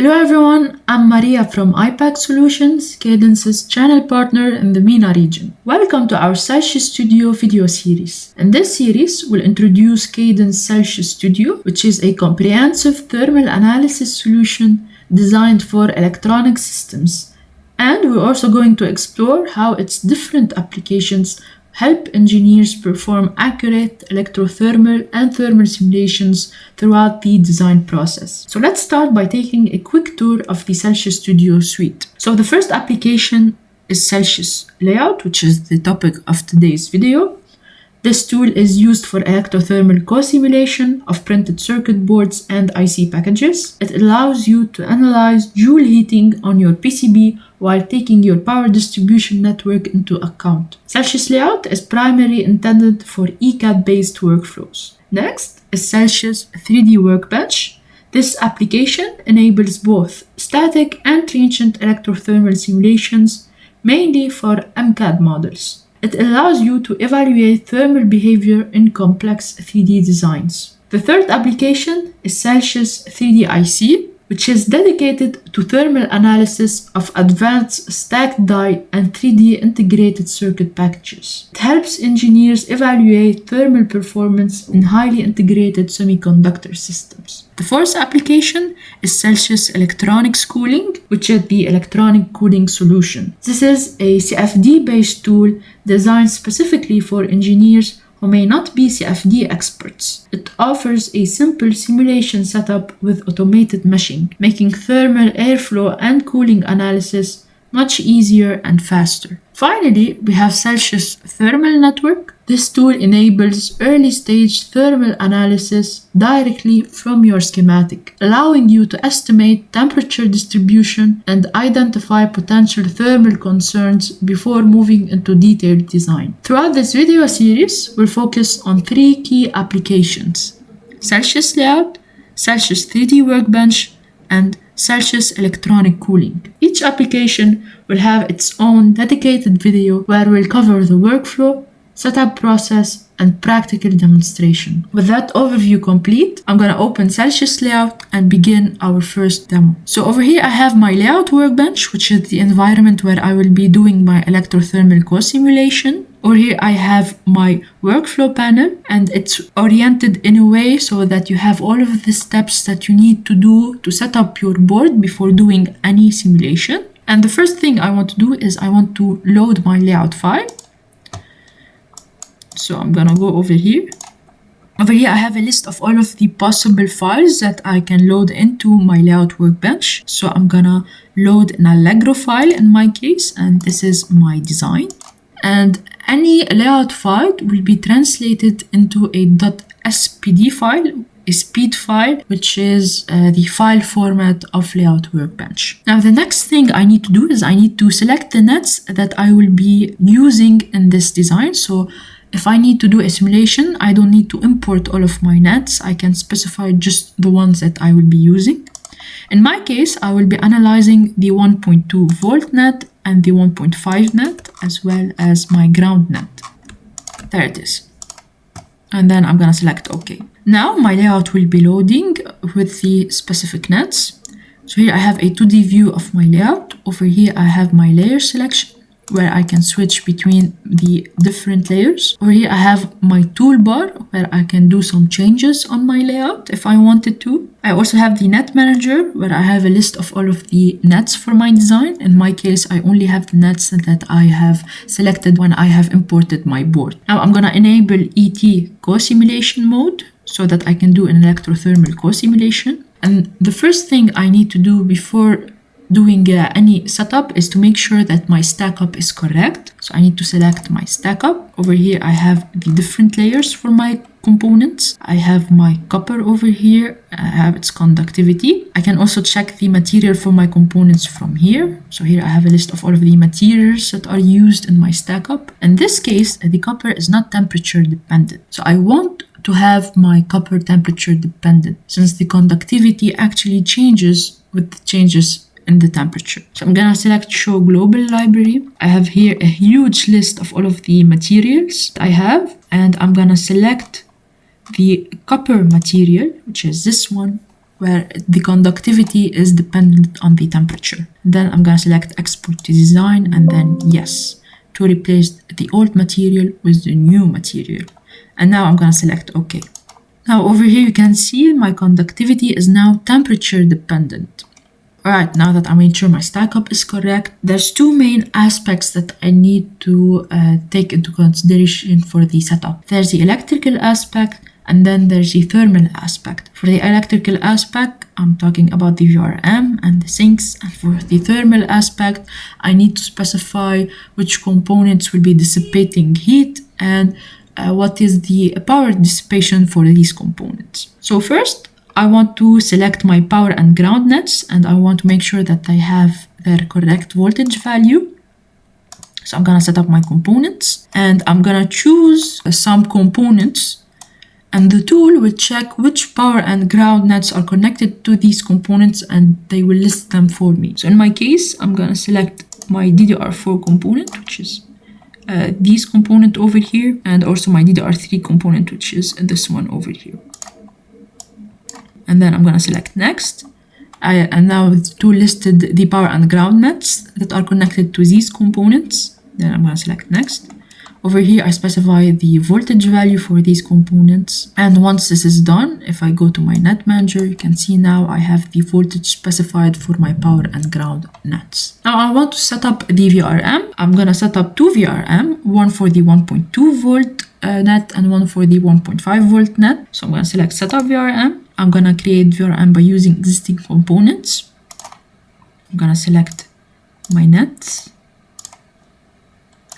Hello everyone, I'm Maria from IPACK Solutions, Cadence's channel partner in the MENA region. Welcome to our Celsius Studio video series. In this series, we'll introduce Cadence Celsius Studio, which is a comprehensive thermal analysis solution designed for electronic systems. And we're also going to explore how its different applications help engineers perform accurate electro-thermal and thermal simulations throughout the design process. So let's start by taking a quick tour of the Celsius Studio suite. So the first application is Celsius Layout, which is the topic of today's video. This tool is used for electro-thermal co-simulation of printed circuit boards and IC packages. It allows you to analyze Joule heating on your PCB while taking your power distribution network into account. Celsius Layout is primarily intended for ECAD-based workflows. Next is Celsius 3D Workbench. This application enables both static and transient electro-thermal simulations, mainly for MCAD models. It allows you to evaluate thermal behavior in complex 3D designs. The third application is Celsius 3D IC, which is dedicated to thermal analysis of advanced stacked die and 3D integrated circuit packages. It helps engineers evaluate thermal performance in highly integrated semiconductor systems. The fourth application is Celsius Electronics Cooling, which is the electronic cooling solution. This is a CFD-based tool designed specifically for engineers who may not be CFD experts. It offers a simple simulation setup with automated meshing, making thermal airflow and cooling analysis much easier and faster. Finally, we have Celsius Thermal Network. This tool enables early-stage thermal analysis directly from your schematic, allowing you to estimate temperature distribution and identify potential thermal concerns before moving into detailed design. Throughout this video series, we'll focus on three key applications: Celsius Layout, Celsius 3D Workbench, and Celsius Electronic Cooling. Each application will have its own dedicated video where we'll cover the workflow, setup process, and practical demonstration. With that overview complete, I'm gonna open Celsius Layout and begin our first demo. So over here I have my layout workbench, which is the environment where I will be doing my electro-thermal co-simulation. Over here I have my workflow panel, and it's oriented in a way so that you have all of the steps that you need to do to set up your board before doing any simulation. And the first thing I want to do is I want to load my layout file. So I'm gonna go over here. Over here I have a list of all of the possible files that I can load into my layout workbench. So I'm gonna load an Allegro file in my case, and this is my design. And any layout file will be translated into a .spd file, a speed file, which is the file format of layout workbench. Now the next thing I need to do is I need to select the nets that I will be using in this design. So if I need to do a simulation, I don't need to import all of my nets. I can specify just the ones that I will be using. In my case, I will be analyzing the 1.2 volt net and the 1.5 net, as well as my ground net. There it is. And then I'm gonna select OK. Now my layout will be loading with the specific nets. So here I have a 2D view of my layout. Over here I have my layer selection, where I can switch between the different layers. Over here I have my toolbar, where I can do some changes on my layout if I wanted to. I also have the net manager, where I have a list of all of the nets for my design. In my case, I only have the nets that I have selected when I have imported my board. Now I'm gonna enable ET co-simulation mode so that I can do an electro-thermal co-simulation. And the first thing I need to do before doing any setup is to make sure that my stack up is correct. So I need to select my stack up. Over here I have the different layers for my components. I have my copper over here. I have its conductivity. I can also check the material for my components from here. So here I have a list of all of the materials that are used in my stack up. In this case, the copper is not temperature dependent. So I want to have my copper temperature dependent, since the conductivity actually changes with the changes in the temperature. So I'm gonna select show global library. I have here a huge list of all of the materials I have, and I'm gonna select the copper material, which is this one, where the conductivity is dependent on the temperature. Then I'm gonna select export to design and then yes, to replace the old material with the new material. And now I'm gonna select OK. Now over here you can see my conductivity is now temperature dependent. Alright, now that I made sure my stack up is correct, there's two main aspects that I need to take into consideration for the setup. There's the electrical aspect and then there's the thermal aspect. For the electrical aspect, I'm talking about the VRM and the sinks, and for the thermal aspect, I need to specify which components will be dissipating heat and what is the power dissipation for these components. So first, I want to select my power and ground nets, and I want to make sure that I have their correct voltage value. So I'm gonna set up my components and I'm gonna choose some components, and the tool will check which power and ground nets are connected to these components and they will list them for me. So in my case, I'm gonna select my DDR4 component, which is this component over here, and also my DDR3 component, which is this one over here. And then I'm gonna select next. And now the tool listed the power and ground nets that are connected to these components. Then I'm gonna select next. Over here, I specify the voltage value for these components. And once this is done, if I go to my net manager, you can see now I have the voltage specified for my power and ground nets. Now I want to set up the VRM. I'm gonna set up two VRM, one for the 1.2 volt net and one for the 1.5 volt net. So I'm gonna select setup VRM. I'm gonna create VRM by using existing components. I'm gonna select my nets.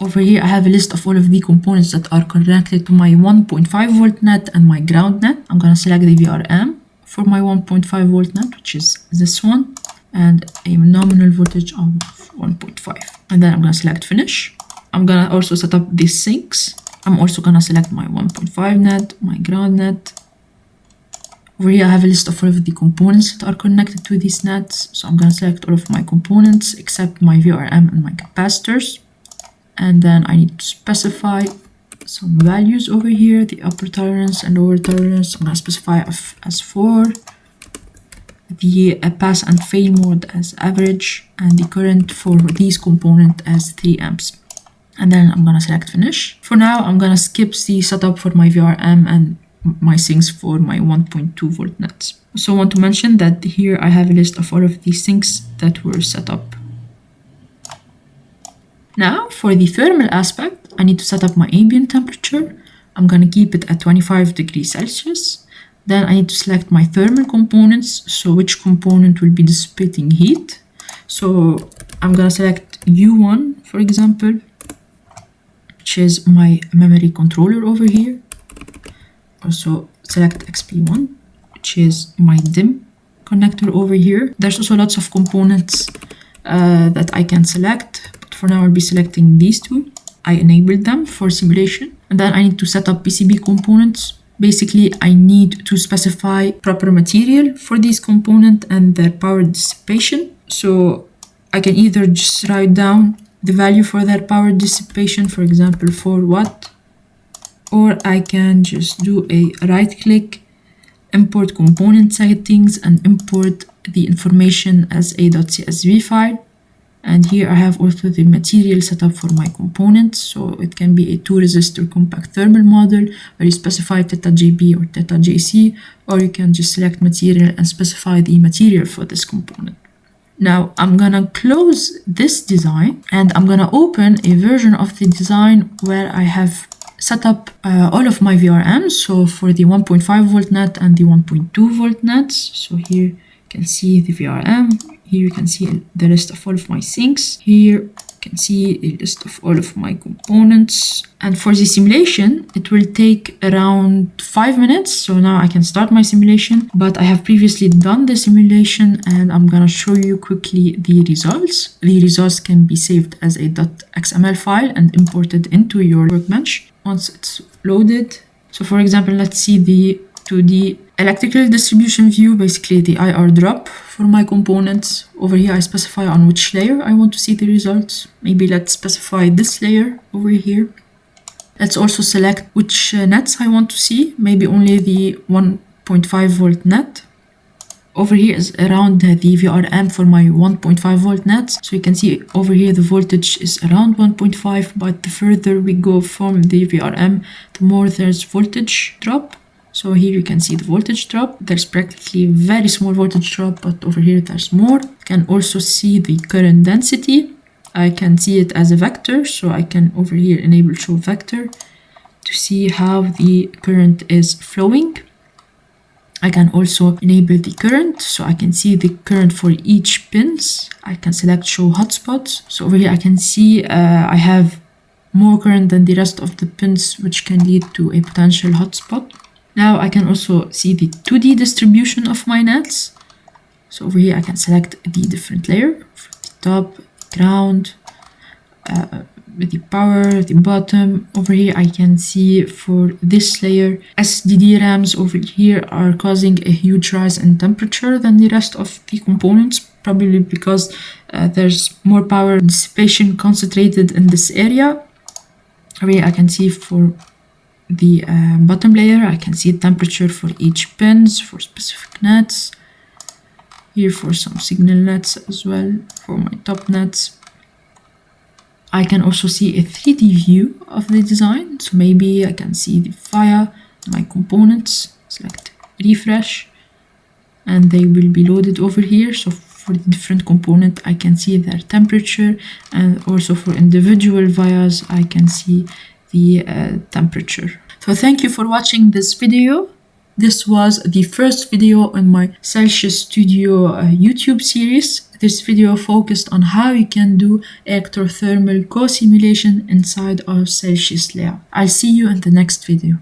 Over here, I have a list of all of the components that are connected to my 1.5 volt net and my ground net. I'm gonna select the VRM for my 1.5 volt net, which is this one, and a nominal voltage of 1.5. And then I'm gonna select finish. I'm gonna also set up these sinks. I'm also gonna select my 1.5 net, my ground net. Over here, I have a list of all of the components that are connected to these nets. So I'm gonna select all of my components except my VRM and my capacitors. And then I need to specify some values over here, the upper tolerance and lower tolerance. I'm gonna specify as 4, the pass and fail mode as average, and the current for these components as 3 amps. And then I'm gonna select finish. For now, I'm gonna skip the setup for my VRM and my sinks for my 1.2 volt nets. So I want to mention that here I have a list of all of these sinks that were set up. Now for the thermal aspect, I need to set up my ambient temperature. I'm gonna keep it at 25 degrees Celsius. Then I need to select my thermal components, so which component will be dissipating heat. So I'm gonna select U1, for example, which is my memory controller over here. Also select XP1, which is my DIMM connector over here. There's also lots of components that I can select. For now, I'll be selecting these two. I enabled them for simulation. And then I need to set up PCB components. Basically, I need to specify proper material for these components and their power dissipation. So I can either just write down the value for their power dissipation, for example, 4 watt, or I can just do a right click, import component settings, and import the information as a .csv file. And here I have also the material set up for my components. So it can be a 2 resistor compact thermal model where you specify theta JB or theta JC, or you can just select material and specify the material for this component. Now I'm gonna close this design and I'm gonna open a version of the design where I have set up all of my VRMs. So for the 1.5 volt net and the 1.2 volt nets. So here you can see the VRM. Here you can see the list of all of my sinks. Here you can see a list of all of my components. And for the simulation, it will take around 5 minutes. So now I can start my simulation, but I have previously done the simulation and I'm gonna show you quickly the results. The results can be saved as a .xml file and imported into your workbench once it's loaded. So for example, let's see the 2D electrical distribution view, basically the IR drop for my components. Over here I specify on which layer I want to see the results. Maybe let's specify this layer over here. Let's also select which nets I want to see, maybe only the 1.5 volt net. over here is around the VRM for my 1.5 volt nets. So you can see over here the voltage is around 1.5, but the further we go from the VRM, the more there's voltage drop. So here you can see the voltage drop. There's practically very small voltage drop, but over here there's more. You can also see the current density. I can see it as a vector, so I can over here enable show vector to see how the current is flowing. I can also enable the current, so I can see the current for each pins. I can select show hotspots. So over here I can see I have more current than the rest of the pins, which can lead to a potential hotspot. Now I can also see the 2D distribution of my nets. So over here I can select the different layer, the top, ground, the power, the bottom. Over here I can see for this layer, SDD RAMs over here are causing a huge rise in temperature than the rest of the components, probably because there's more power dissipation concentrated in this area. Over here I can see for the bottom layer, I can see temperature for each pins, for specific nets. Here for some signal nets as well, for my top nets. I can also see a 3D view of the design. So maybe I can see the via my components, select refresh, and they will be loaded over here. So for the different component, I can see their temperature, and also for individual vias, I can see the temperature. So thank you for watching this video. This was the first video on my Celsius Studio YouTube series. This video focused on how you can do electro-thermal co-simulation inside our Celsius layout. I'll see you in the next video.